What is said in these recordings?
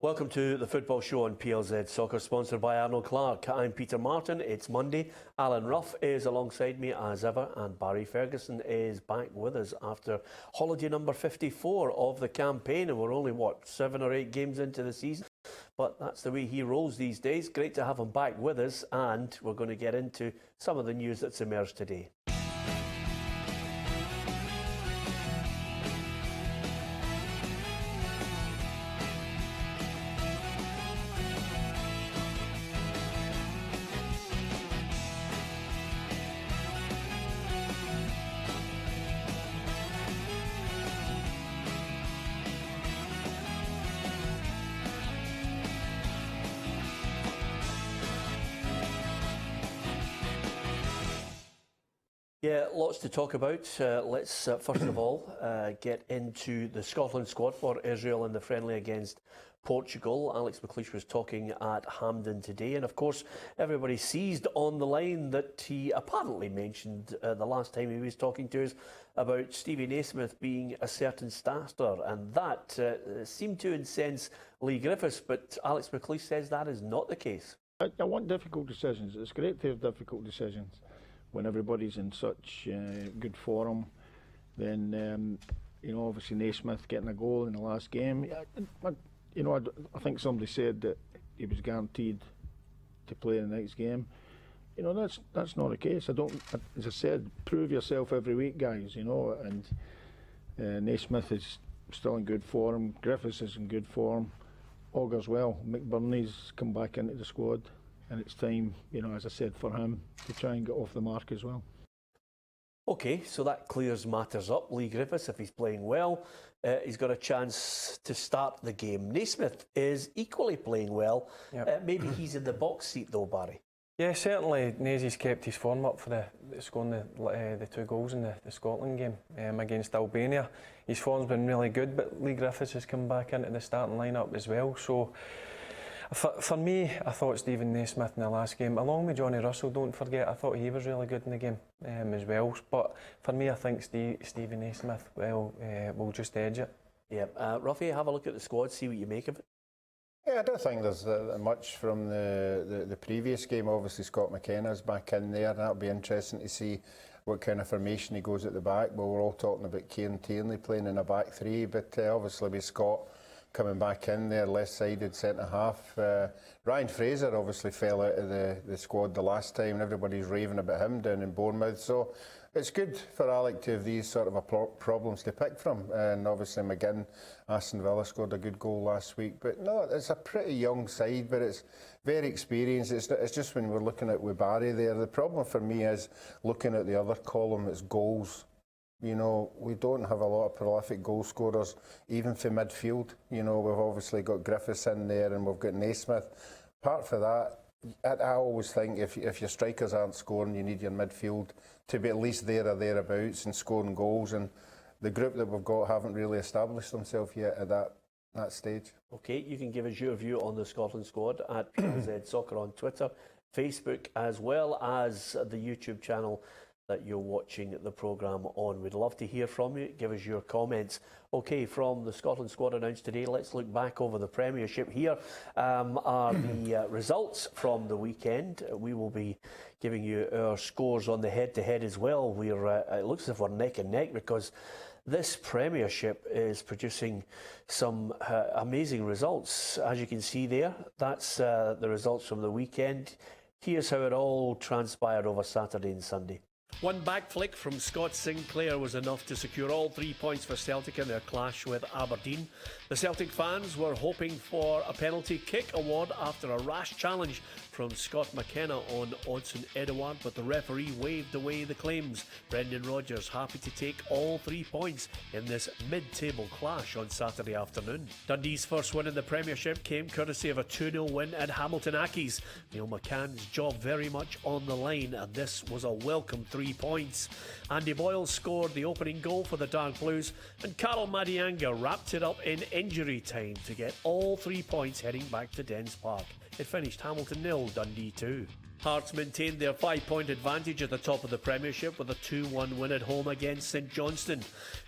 Welcome to the Football Show on PLZ Soccer, sponsored by Arnold Clark. I'm Peter Martin. It's Monday. Alan Ruff is alongside me as ever, and Barry Ferguson is back with us after holiday number 54 of the campaign, and we're only, 7 or 8 games into the season? But that's the way he rolls these days. Great to have him back with us, and we're going to get into some of the news that's emerged today. Yeah, lots to talk about. Let's first of all get into the Scotland squad for Israel in the friendly against Portugal. Alex McLeish was talking at Hampden today, and of course everybody seized on the line that he apparently mentioned the last time he was talking to us about Stevie Naismith being a certain starter, and that seemed to incense Lee Griffiths, but Alex McLeish says that is not the case. I want difficult decisions. It's great to have difficult decisions when everybody's in such good form. Then, obviously Naismith getting a goal in the last game. I think somebody said that he was guaranteed to play in the next game. That's not the case. As I said, prove yourself every week, guys. And Naismith is still in good form. Griffiths is in good form. Augurs well. McBurney's come back into the squad. And it's time, as I said, for him to try and get off the mark as well. OK, so that clears matters up. Lee Griffiths, if he's playing well, he's got a chance to start the game. Naismith is equally playing well. Yep. Maybe he's in the box seat though, Barry. Yeah, certainly Nazy's kept his form up for scoring the 2 goals in the Scotland game against Albania. His form's been really good, but Lee Griffiths has come back into the starting lineup as well. So for me, I thought Stephen Naismith in the last game, along with Johnny Russell, don't forget, I thought he was really good in the game as well. But for me, I think Stephen Naismith will just edge it. Yeah, Ruffy, have a look at the squad, see what you make of it. Yeah, I don't think there's much from the previous game. Obviously, Scott McKenna's back in there, and that'll be interesting to see what kind of formation he goes at the back. Well, we're all talking about Kieran Tierney playing in a back three, but obviously with Scott coming back in there, left-sided centre-half. Ryan Fraser obviously fell out of the squad the last time, and everybody's raving about him down in Bournemouth. So it's good for Alec to have these sort of problems to pick from. And obviously McGinn, Aston Villa scored a good goal last week. But no, it's a pretty young side, but it's very experienced. It's just when we're looking at with Barry there, the problem for me is looking at the other column, it's goals. We don't have a lot of prolific goal scorers, even for midfield. We've obviously got Griffiths in there and we've got Naismith. Apart from that, I always think if your strikers aren't scoring, you need your midfield to be at least there or thereabouts and scoring goals. And the group that we've got haven't really established themselves yet at that stage. OK, you can give us your view on the Scotland squad at PLZ Soccer on Twitter, Facebook, as well as the YouTube channel that you're watching the programme on. We'd love to hear from you. Give us your comments. OK, from the Scotland squad announced today, let's look back over the Premiership. Here are the results from the weekend. We will be giving you our scores on the head-to-head as well. It looks as if we're neck and neck because this Premiership is producing some amazing results. As you can see there, that's the results from the weekend. Here's how it all transpired over Saturday and Sunday. One back flick from Scott Sinclair was enough to secure all 3 points for Celtic in their clash with Aberdeen. The Celtic fans were hoping for a penalty kick award after a rash challenge from Scott McKenna on Odsonne Edouard, but the referee waved away the claims. Brendan Rodgers happy to take all 3 points in this mid-table clash on Saturday afternoon. Dundee's first win in the Premiership came courtesy of a 2-0 win at Hamilton Accies. Neil McCann's job very much on the line, and this was a welcome 3 points. Andy Boyle scored the opening goal for the Dark Blues, and Karl Madianga wrapped it up in injury time to get all 3 points heading back to Dens Park. It finished Hamilton 0, Dundee 2. Hearts maintained their 5-point advantage at the top of the Premiership with a 2-1 win at home against St Johnstone.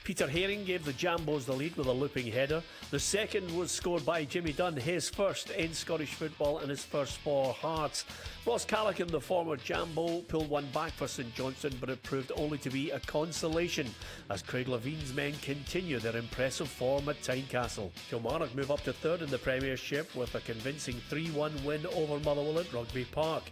Peter Haring gave the Jambos the lead with a looping header. The second was scored by Jimmy Dunn, his first in Scottish football and his first for Hearts. Ross Callaghan, the former Jambo, pulled one back for St Johnstone, but it proved only to be a consolation as Craig Levine's men continue their impressive form at Tynecastle. Kilmarnock move up to third in the Premiership with a convincing 3-1 win over Motherwell at Rugby Park.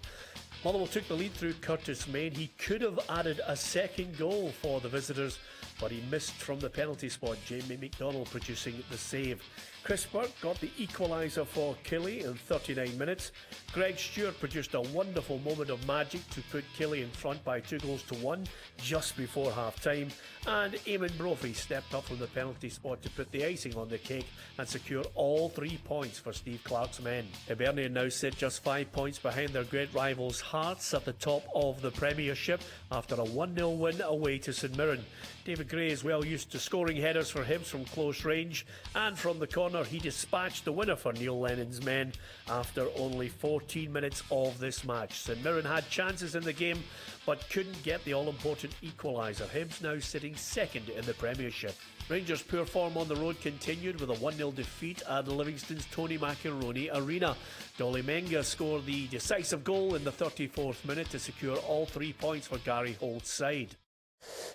Motherwell took the lead through Curtis Main. He could have added a second goal for the visitors, but he missed from the penalty spot, Jamie McDonald producing the save. Chris Burke got the equaliser for Killie in 39 minutes. Greg Stewart produced a wonderful moment of magic to put Killie in front by 2-1 just before half-time. And Eamon Brophy stepped up from the penalty spot to put the icing on the cake and secure all 3 points for Steve Clarke's men. Hibernian now sit just 5 points behind their great rivals Hearts at the top of the Premiership after a 1-0 win away to St Mirren. David Gray is well used to scoring headers for Hibs from close range, and from the corner he dispatched the winner for Neil Lennon's men after only 14 minutes of this match. St Mirren had chances in the game but couldn't get the all-important equaliser. Hibs now sitting second in the Premiership. Rangers' poor form on the road continued with a 1-0 defeat at Livingston's Tony Macaroni Arena. Dolly Menga scored the decisive goal in the 34th minute to secure all 3 points for Gary Holt's side.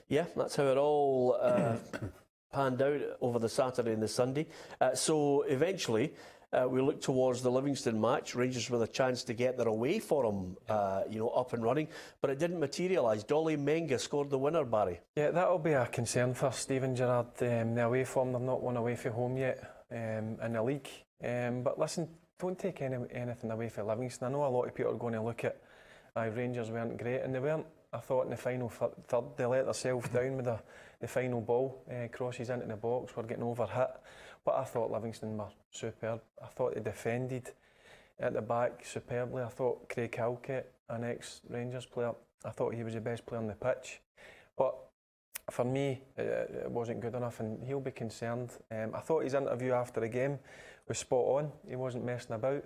Yeah, that's how it all panned out over the Saturday and the Sunday. So eventually we look towards the Livingston match. Rangers with a chance to get their away form up and running, but it didn't materialise. Dolly Menga scored the winner, Barry. Yeah, that'll be a concern for Steven Gerrard. The away form, they've not won away from home yet in the league. But listen, don't take anything away from Livingston. I know a lot of people are going to look at Rangers weren't great, and they weren't. I thought in the final third they let themselves down with the final ball, crosses into the box, were getting overhit. But I thought Livingston were superb. I thought they defended at the back superbly. I thought Craig Halkett, an ex-Rangers player, I thought he was the best player on the pitch. But for me, it wasn't good enough, and he'll be concerned. I thought his interview after the game was spot on. He wasn't messing about.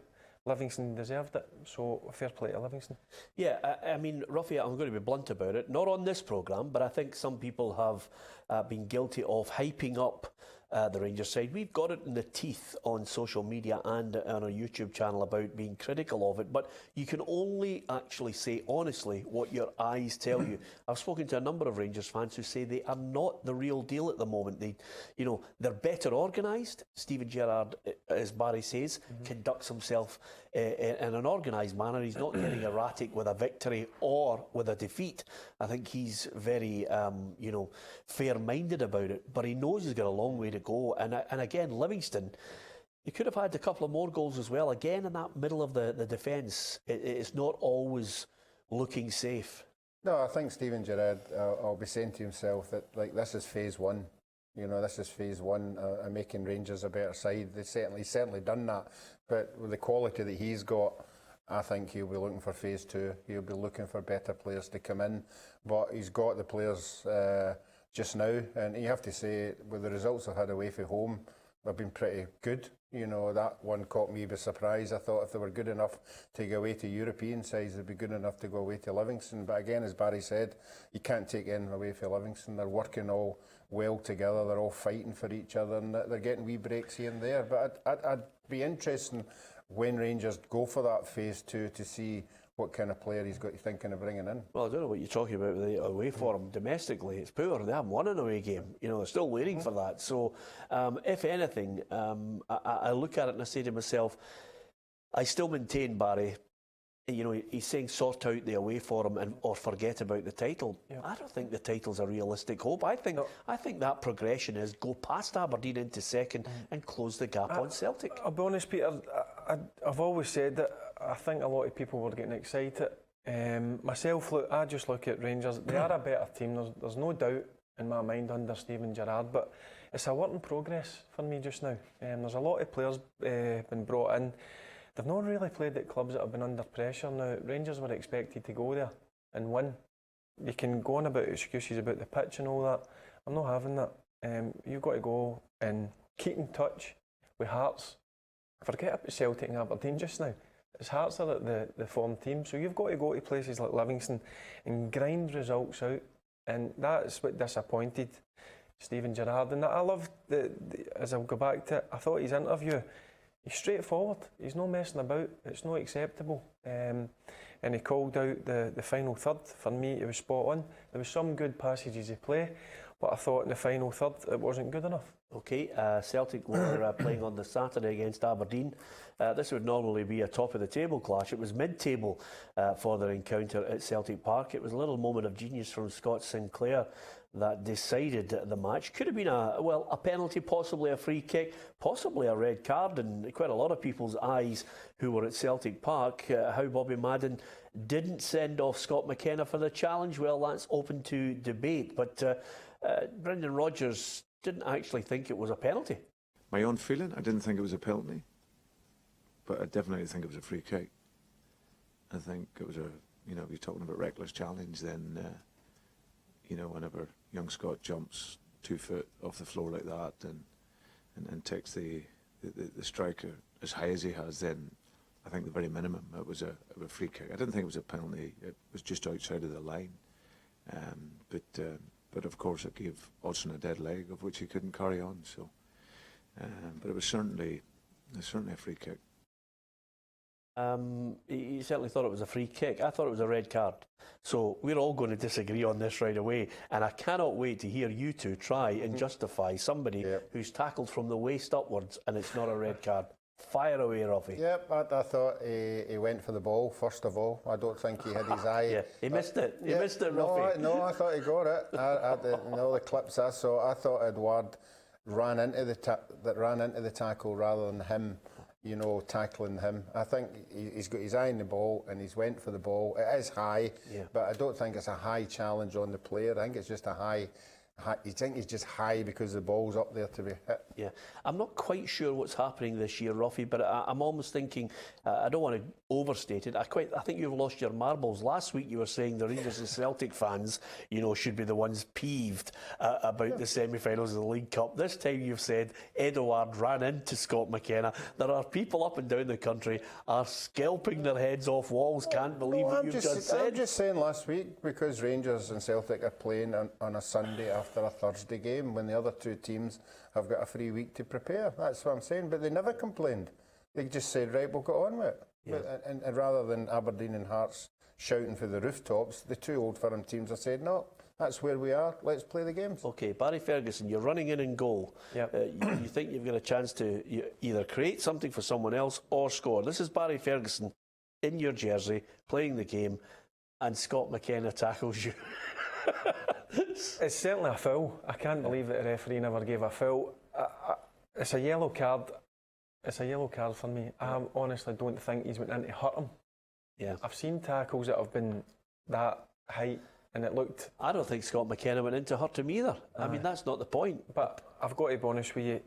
Livingston deserved it, so fair play to Livingston. Yeah, I mean, Ruffy, I'm going to be blunt about it. Not on this programme, but I think some people have been guilty of hyping up the Rangers side. We've got it in the teeth on social media and on our YouTube channel about being critical of it, but you can only actually say honestly what your eyes tell you. I've spoken to a number of Rangers fans who say they are not the real deal at the moment. They're better organised. Steven Gerrard, as Barry says, conducts himself in an organised manner. He's not getting erratic with a victory or with a defeat. I think he's very, fair-minded about it, but he knows he's got a long way to go. And again, Livingston, he could have had a couple of more goals as well. Again, in that middle of the defence, it's not always looking safe. No, I think Steven Gerrard will be saying to himself that this is phase one. This is phase one of making Rangers a better side. He's certainly done that. But with the quality that he's got, I think he'll be looking for phase two. He'll be looking for better players to come in. But he's got the players just now. And you have to say, with the results I've had away from home, they've been pretty good. That one caught me by surprise. I thought if they were good enough to go away to European sides, they'd be good enough to go away to Livingston. But again, as Barry said, you can't take anything away from Livingston. They're working all well together. They're all fighting for each other, and they're getting wee breaks here and there. But I'd be interested when Rangers go for that phase two to see what kind of player he's got thinking of bringing in. Well, I don't know what you're talking about with the away form. Domestically, it's poor. They haven't won an away game. They're still waiting for that. So, if anything, I look at it and I say to myself, I still maintain, Barry, he's saying sort out the away form or forget about the title. Yeah. I don't think the title's a realistic hope. I think that progression is go past Aberdeen into second and close the gap on Celtic. I'll be honest, Peter, I've always said that I think a lot of people were getting excited. Myself, I just look at Rangers. They are a better team. There's no doubt in my mind under Steven Gerrard, but it's a work in progress for me just now. There's a lot of players been brought in. They've not really played at clubs that have been under pressure. Now, Rangers were expected to go there and win. You can go on about excuses about the pitch and all that. I'm not having that. You've got to go and keep in touch with Hearts. Forget about Celtic and Aberdeen just now. His Hearts are at the form team, so you've got to go to places like Livingston and grind results out, and that's what disappointed Stephen Gerrard. And I loved, as I'll go back to it, I thought his interview, he's straightforward, he's not messing about, it's not acceptable. And he called out the final third. For me, it was spot on. There was some good passages of play, but I thought in the final third it wasn't good enough. Okay, Celtic were playing on the Saturday against Aberdeen. This would normally be a top-of-the-table clash. It was mid-table for their encounter at Celtic Park. It was a little moment of genius from Scott Sinclair that decided the match. Could have been a penalty, possibly a free kick, possibly a red card, in quite a lot of people's eyes who were at Celtic Park. How Bobby Madden didn't send off Scott McKenna for the challenge, well, that's open to debate. But Brendan Rodgers didn't actually think it was a penalty. My own feeling, I didn't think it was a penalty, but I definitely think it was a free kick. I think it was if you're talking about reckless challenge, then, whenever young Scott jumps 2 foot off the floor like that and takes the striker as high as he has, then I think the very minimum, it was a free kick. I didn't think it was a penalty, it was just outside of the line. But of course it gave Hodgson a dead leg, of which he couldn't carry on. So, but it was certainly a free kick. He certainly thought it was a free kick. I thought it was a red card. So we're all going to disagree on this right away. And I cannot wait to hear you two try and justify somebody who's tackled from the waist upwards and it's not a red card. Fire away, Ruffy. Yep, I thought he went for the ball, first of all. I don't think he had his eye. Yeah, he missed it. He missed it, Ruffy. No, I thought he got it. The clips I saw, I thought Edouard ran into the tackle rather than him, tackling him. I think he's got his eye on the ball and he's went for the ball. It is high, but I don't think it's a high challenge on the player. I think it's just a high. You think he's just high because the ball's up there to be hit? Yeah, I'm not quite sure what's happening this year, Ruffy, but I'm almost thinking, I don't want to overstate it. I think you've lost your marbles. Last week you were saying the Rangers and Celtic fans, should be the ones peeved about the semi-finals of the League Cup. This time you've said Edouard ran into Scott McKenna. There are people up and down the country are scalping their heads off walls. Can't believe what you've just said. I'm just saying last week, because Rangers and Celtic are playing on a Sunday after a Thursday game when the other two teams have got a free week to prepare. That's what I'm saying. But they never complained. They just said, right, we'll get on with it. Yeah. And rather than Aberdeen and Hearts shouting for the rooftops, the two Old Firm teams have said, no, that's where we are, let's play the games. OK, Barry Ferguson, you're running in goal. Yep. You think you've got a chance to either create something for someone else or score. This is Barry Ferguson in your jersey, playing the game, and Scott McKenna tackles you. It's certainly a foul. I can't believe that the referee never gave a foul. It's a yellow card. It's a yellow card for me. I honestly don't think he's went in to hurt him. Yeah, I've seen tackles that have been that height and it looked... I don't think Scott McKenna went in to hurt him either. I mean, that's not the point. But I've got to be honest with you,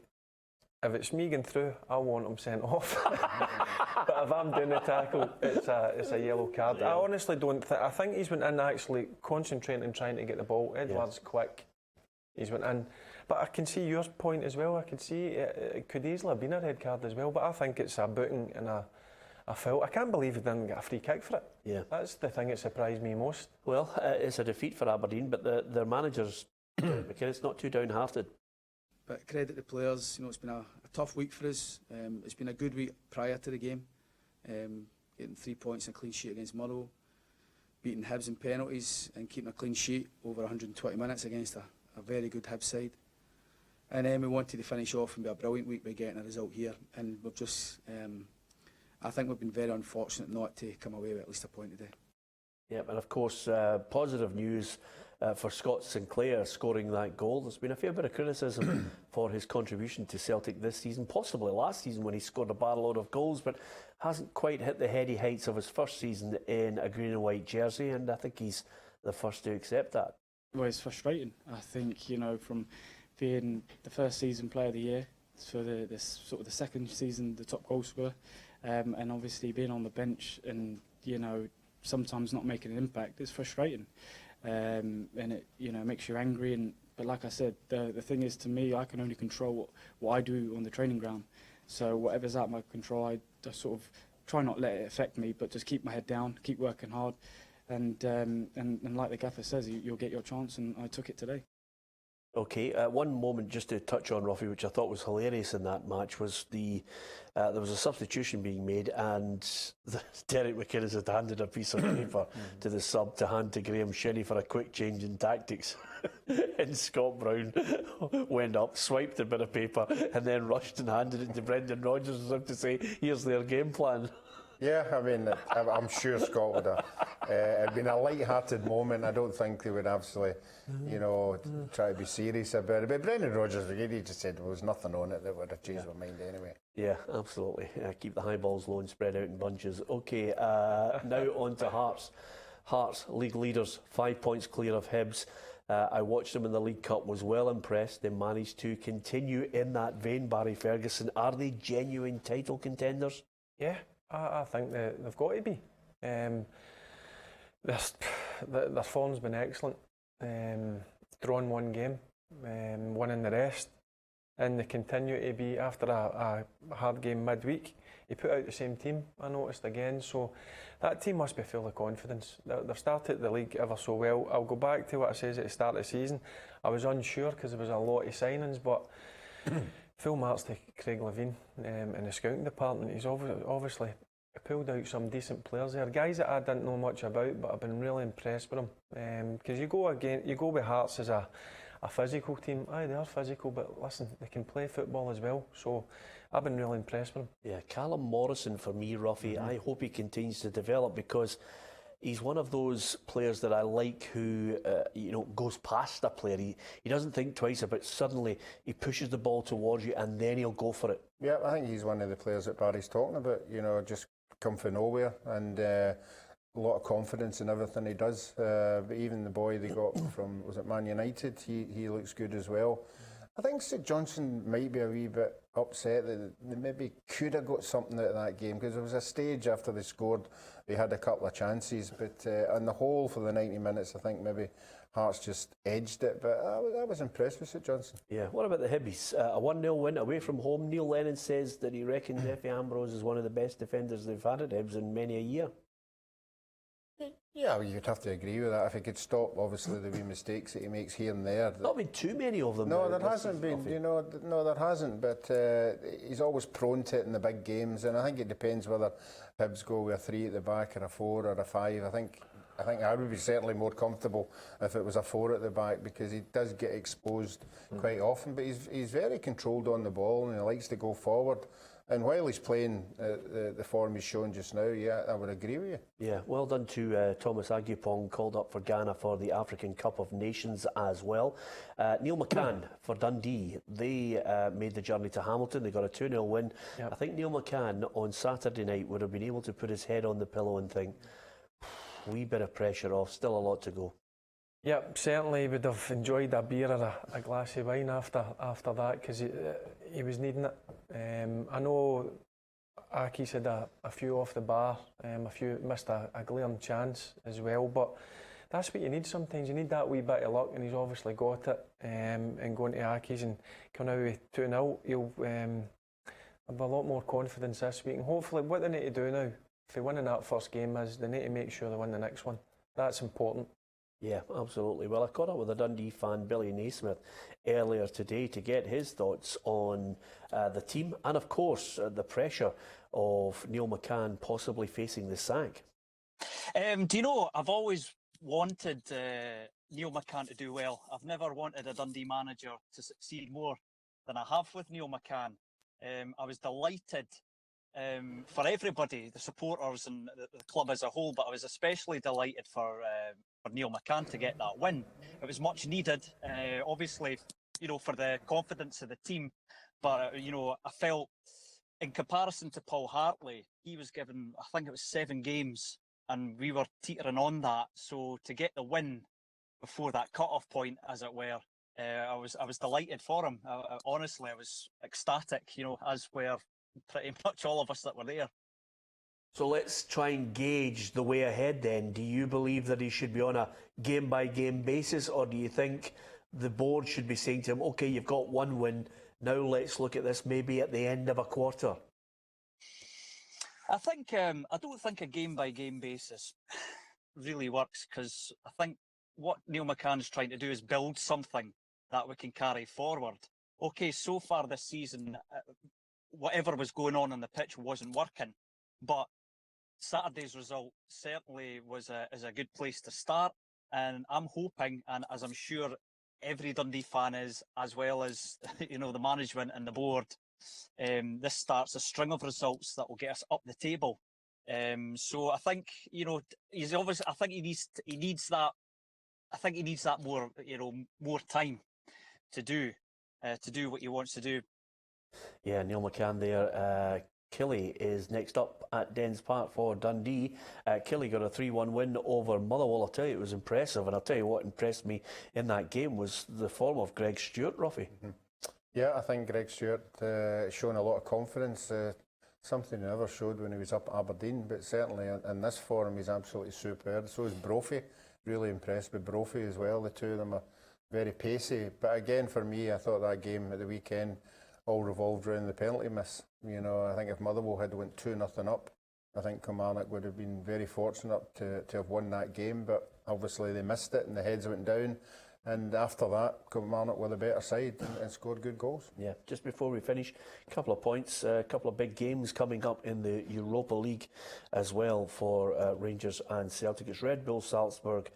if it's me going through, I want him sent off. But if I'm doing the tackle, it's a yellow card. Yeah. I honestly don't think... I think he's went in actually concentrating and trying to get the ball. Edouard's quick. He's went in. But I can see your point as well. I can see it could easily have been a red card as well. But I think it's a booting and a foul. I can't believe he didn't get a free kick for it. Yeah, that's the thing that surprised me most. Well, it's a defeat for Aberdeen, but their managers, it's not too downhearted. But credit the players. It's been a tough week for us. It's been a good week prior to the game. Getting 3 points and a clean sheet against Motherwell, beating Hibs in penalties and keeping a clean sheet over 120 minutes against a very good Hibs side. And then we wanted to finish off and be a brilliant week by getting a result here. And we've just, I think we've been very unfortunate not to come away with at least a point today. Yeah, and of course, positive news for Scott Sinclair scoring that goal. There's been a fair bit of criticism for his contribution to Celtic this season, possibly last season when he scored a barload of goals, but hasn't quite hit the heady heights of his first season in a green and white jersey, and I think he's the first to accept that. Well, it's frustrating. I think, from being the first season player of the year for the second season, the top goal scorer, and obviously being on the bench and, sometimes not making an impact, it's frustrating. And it makes you angry, but like I said, the thing is, to me, I can only control what I do on the training ground. So whatever's out of my control, I just sort of try not let it affect me, but just keep my head down, keep working hard, and like the gaffer says, you'll get your chance, and I took it today. Okay, one moment just to touch on, Ruffy, which I thought was hilarious in that match, was there was a substitution being made, and Derek McInnes had handed a piece of paper to the sub to hand to Graham Shinnie for a quick change in tactics. And Scott Brown went up, swiped a bit of paper, and then rushed and handed it to Brendan Rodgers as if to say, here's their game plan. Yeah, I mean, I'm sure Scott would have. It'd been a light-hearted moment. I don't think they would absolutely, try to be serious about it. But Brendan Rodgers, he just said there was nothing on it that would have changed my mind anyway. Yeah, absolutely. Keep the high balls low and spread out in bunches. Okay, now on to Hearts. Hearts, league leaders, 5 points clear of Hibs. I watched them in the League Cup, was well impressed. They managed to continue in that vein, Barry Ferguson. Are they genuine title contenders? Yeah. I think they've got to be. Their form's been excellent. Drawn one game, winning the rest, and they continue to be, after a hard game midweek, he put out the same team, I noticed again, so that team must be full of confidence. They've started the league ever so well. I'll go back to what I said at the start of the season. I was unsure because there was a lot of signings, but full marks to Craig Levine in the scouting department. He's obviously pulled out some decent players there, guys that I didn't know much about, but I've been really impressed with them. Because you go with Hearts as a physical team. Aye, they are physical, but listen, they can play football as well. So I've been really impressed with them. Yeah, Callum Morrison for me, Ruffy. I hope he continues to develop, because he's one of those players that I like who, goes past a player. He doesn't think twice about it. Suddenly he pushes the ball towards you and then he'll go for it. Yeah, I think he's one of the players that Barry's talking about. Just come from nowhere, and a lot of confidence in everything he does. But even the boy they got from, was it Man United? He looks good as well. I think St Johnstone might be a wee bit upset that they maybe could have got something out of that game, because there was a stage after they scored, they had a couple of chances, but on the whole for the 90 minutes I think maybe Hearts just edged it, but I was impressed with St Johnstone. Yeah, what about the Hibbies? A 1-0 win away from home. Neil Lennon says that he reckons Effie Ambrose is one of the best defenders they've had at Hibs in many a year. Yeah, well, you'd have to agree with that. If he could stop, obviously, the wee mistakes that he makes here and there. Not been too many of them. No, there hasn't been. No, there hasn't. But he's always prone to it in the big games, and I think it depends whether Hibs go with a 3 at the back or a 4 or a 5. I think I would be certainly more comfortable if it was a 4 at the back, because he does get exposed quite often. But he's very controlled on the ball, and he likes to go forward. And while he's playing the form he's shown just now, yeah, I would agree with you. Yeah, well done to Thomas Agyupong, called up for Ghana for the African Cup of Nations as well. Neil McCann for Dundee, they made the journey to Hamilton. They got a 2-0 win. Yep. I think Neil McCann on Saturday night would have been able to put his head on the pillow and think, wee bit of pressure off, still a lot to go. Yep, certainly would have enjoyed a beer or a glass of wine after that, because he was needing it. I know Aki's had a few off the bar, a few missed a glaring chance as well, but that's what you need sometimes. You need that wee bit of luck, and he's obviously got it. And going to Aki's and coming out with 2-0, he'll have a lot more confidence this week. And hopefully, what they need to do now, if they win in that first game, is they need to make sure they win the next one. That's important. Yeah, absolutely. Well, I caught up with a Dundee fan, Billy Naismith, earlier today to get his thoughts on the team and, of course, the pressure of Neil McCann possibly facing the sack. Do you know, I've always wanted Neil McCann to do well. I've never wanted a Dundee manager to succeed more than I have with Neil McCann. I was delighted for everybody, the supporters and the club as a whole, but I was especially delighted for Neil McCann to get that win. It was much needed, obviously, for the confidence of the team. But, I felt in comparison to Paul Hartley, he was given, I think it was 7 games, and we were teetering on that. So to get the win before that cut-off point, as it were, I was delighted for him. Honestly, I was ecstatic, as were pretty much all of us that were there. So let's try and gauge the way ahead then. Do you believe that he should be on a game-by-game basis, or do you think the board should be saying to him, OK, you've got 1 win, now let's look at this maybe at the end of a quarter? I don't think a game by game basis really works, because I think what Neil McCann's trying to do is build something that we can carry forward. Okay, so far this season, whatever was going on the pitch wasn't working, but Saturday's result certainly is a good place to start, and I'm hoping, and as I'm sure every Dundee fan is, as well as the management and the board, this starts a string of results that will get us up the table. So I think he's obviously. I think he needs that. I think he needs that more time to do what he wants to do. Yeah, Neil McCann there. Killie is next up at Dens Park for Dundee. Killie got a 3-1 win over Motherwell. I'll tell you, it was impressive, and I'll tell you what impressed me in that game was the form of Greg Stewart, Ruffy. Yeah, I think Greg Stewart shown a lot of confidence, something he never showed when he was up at Aberdeen, but certainly in this form he's absolutely superb. So is Brophy, really impressed with Brophy as well. The two of them are very pacey, but again for me, I thought that game at the weekend all revolved around the penalty miss. I think if Motherwell had went 2-0 up, I think Kilmarnock would have been very fortunate to have won that game, but obviously they missed it and the heads went down. And after that, Kilmarnock were the better side and scored good goals. Yeah, just before we finish, a couple of points, a couple of big games coming up in the Europa League as well for Rangers and Celtic. It's Red Bull Salzburg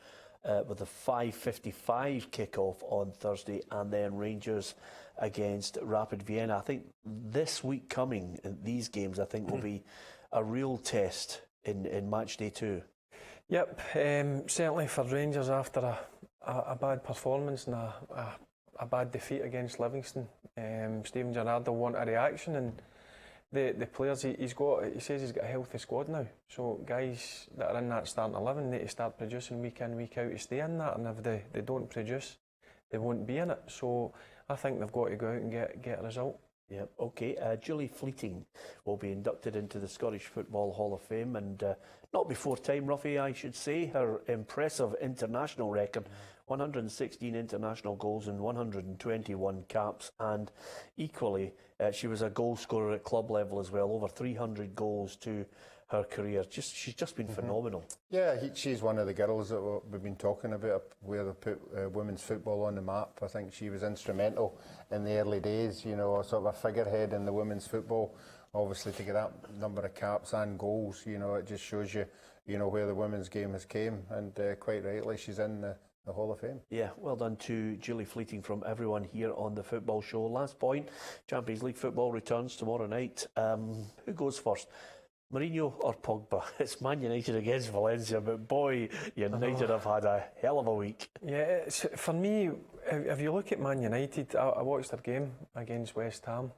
with a 5:55 kick-off on Thursday, and then Rangers against Rapid Vienna. I think this week coming, these games, I think will be a real test in match day 2. Yep, certainly for Rangers after a bad performance and a bad defeat against Livingston. Stephen Gerrard will want a reaction, and the players he says he's got a healthy squad now. So guys that are in that starting 11 need to start producing week in, week out to stay in that, and if they don't produce, they won't be in it. So I think they've got to go out and get a result. Yeah, okay. Julie Fleeting will be inducted into the Scottish Football Hall of Fame, and not before time, Ruffy, I should say. Her impressive international record, 116 international goals and 121 caps, and equally, she was a goal scorer at club level as well, over 300 goals to her career. She's just been phenomenal. Yeah, she's one of the girls that we've been talking about, where they put women's football on the map. I think she was instrumental in the early days, sort of a figurehead in the women's football. Obviously, to get that number of caps and goals, it just shows you, where the women's game has came, and quite rightly, she's in the Hall of Fame. Yeah, well done to Julie Fleeting from everyone here on the Football Show. Last point, Champions League football returns tomorrow night. Who goes first? Mourinho or Pogba? It's Man United against Valencia, but boy, United have had a hell of a week. Yeah, for me, if you look at Man United, I watched their game against West Ham.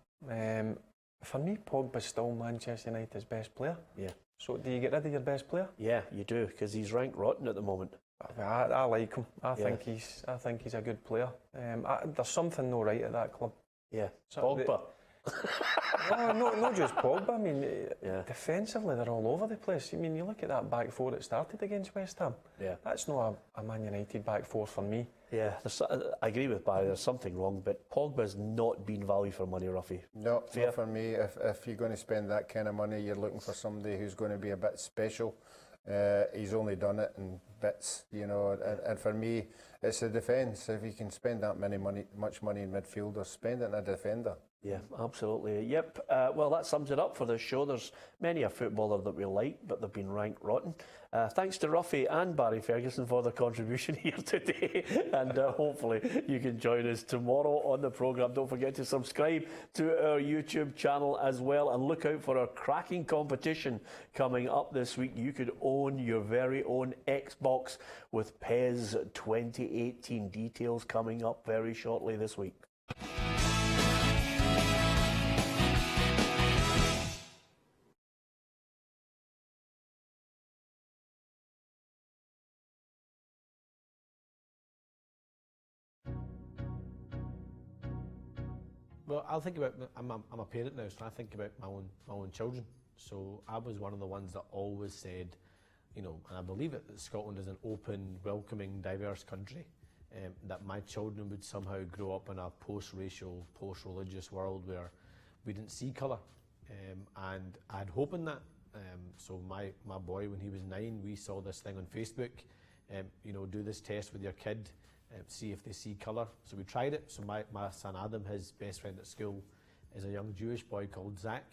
For me, Pogba's still Manchester United's best player. Yeah. So do you get rid of your best player? Yeah, you do, because he's ranked rotten at the moment. I like him. I think he's a good player. There's something no right at that club. Yeah, Pogba. No, not just Pogba. I mean, defensively they're all over the place. I mean, you look at that back four that started against West Ham. Yeah, that's not a Man United back four for me. Yeah, I agree with Barry. There's something wrong, but Pogba's not been value for money, Ruffy. No, not for me. If you're going to spend that kind of money, you're looking for somebody who's going to be a bit special. He's only done it in bits, and for me, it's the defence. If you can spend that much money in midfielders, spend it in a defender. Yeah, absolutely. Yep. Well, that sums it up for this show. There's many a footballer that we like, but they've been ranked rotten. Thanks to Ruffy and Barry Ferguson for their contribution here today, and hopefully you can join us tomorrow on the programme. Don't forget to subscribe to our YouTube channel as well, and look out for our cracking competition coming up this week. You could own your very own Xbox with PES 2018. Details coming up very shortly this week. Well, I'll think about. I'm a parent now, so I think about my own children. So I was one of the ones that always said, and I believe it, that Scotland is an open, welcoming, diverse country. That my children would somehow grow up in a post-racial, post-religious world where we didn't see colour, and I had hope in that. So my boy, when he was 9, we saw this thing on Facebook, do this test with your kid, see if they see colour. So we tried it. So my son Adam, his best friend at school, is a young Jewish boy called Zach.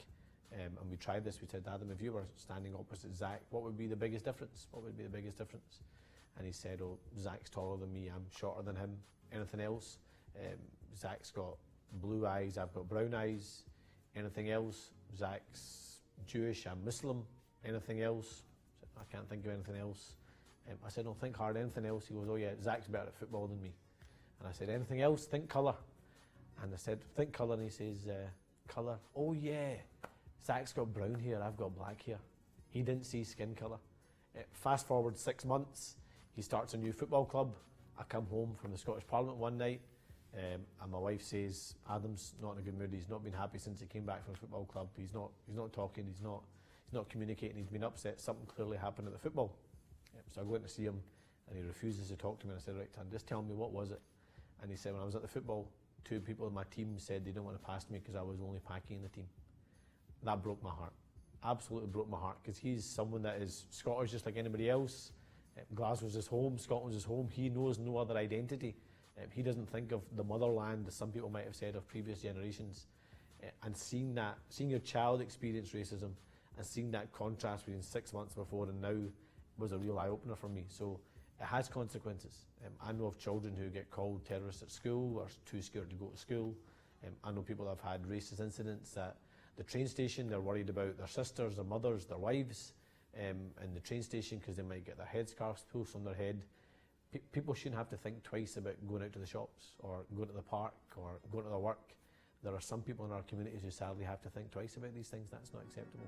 And we tried this. We said, Adam, if you were standing opposite Zach, what would be the biggest difference? What would be the biggest difference? And he said, oh, Zach's taller than me, I'm shorter than him. Anything else? Zach's got blue eyes, I've got brown eyes. Anything else? Zach's Jewish, I'm Muslim. Anything else? I can't think of anything else. I said, no, think hard, anything else? He goes, oh yeah, Zach's better at football than me. And I said, anything else? Think colour. And I said, think colour, and he says, colour? Oh yeah, Zach's got brown hair, I've got black hair. He didn't see skin colour. Fast forward 6 months, he starts a new football club. I come home from the Scottish Parliament one night, and my wife says, Adam's not in a good mood, he's not been happy since he came back from the football club, he's not talking, he's not communicating, he's been upset, something clearly happened at the football. So I go in to see him, and he refuses to talk to me, and I said, right, Tan, just tell me, what was it? And he said, when I was at the football, 2 people in my team said they didn't want to pass me because I was only packing in the team. That broke my heart, absolutely broke my heart, because he's someone that is Scottish just like anybody else. Glasgow's his home, Scotland's his home, he knows no other identity. He doesn't think of the motherland, as some people might have said of previous generations. And seeing your child experience racism and seeing that contrast between 6 months before and now was a real eye-opener for me. So it has consequences. I know of children who get called terrorists at school or too scared to go to school. I know people that have had racist incidents at the train station. They're worried about their sisters, their mothers, their wives in the train station because they might get their headscarves pulled from their head. People shouldn't have to think twice about going out to the shops or going to the park or going to their work. There are some people in our communities who sadly have to think twice about these things. That's not acceptable.